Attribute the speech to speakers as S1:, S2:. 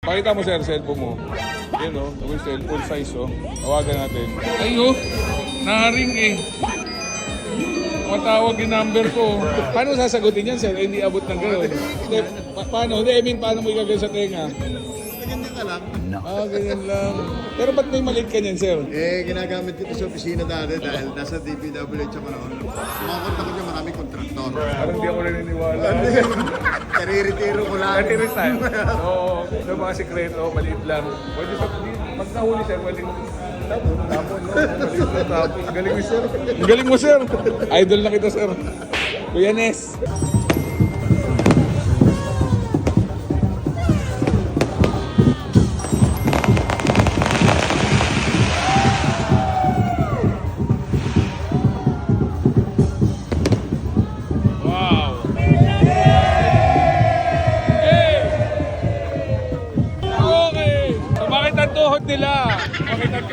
S1: Pakita mo sir, cellphone mo. Yun o, yung cellphone size o. Tawagan natin. Ay o, naring eh. Matawag yung number ko. Paano sasagutin yan sir? Hindi abot ng gano'n. Paano? Hindi, I mean, paano mo igagawin sa tenga?
S2: Ganyan ka lang.
S1: Ganyan lang. Pero ba't may maliit ka niyan sir?
S2: Ginagamit ko sa opisina dati dahil nasa DPWH ako noon. Kumakontak ko dyan maraming kontraktor.
S1: Parang hindi ako naniniwala.
S2: Nare-retiro ko lang.
S1: Nare-resign. Oo, so mga sikreto, maliit lang. Pwede sa pag nahuli sir, pwede tapon, no? Maliit lang tapon. Galing mo sir. Galing mo sir. Idol na kita sir. Kuya Nes. Tuhod nila. Bakit ang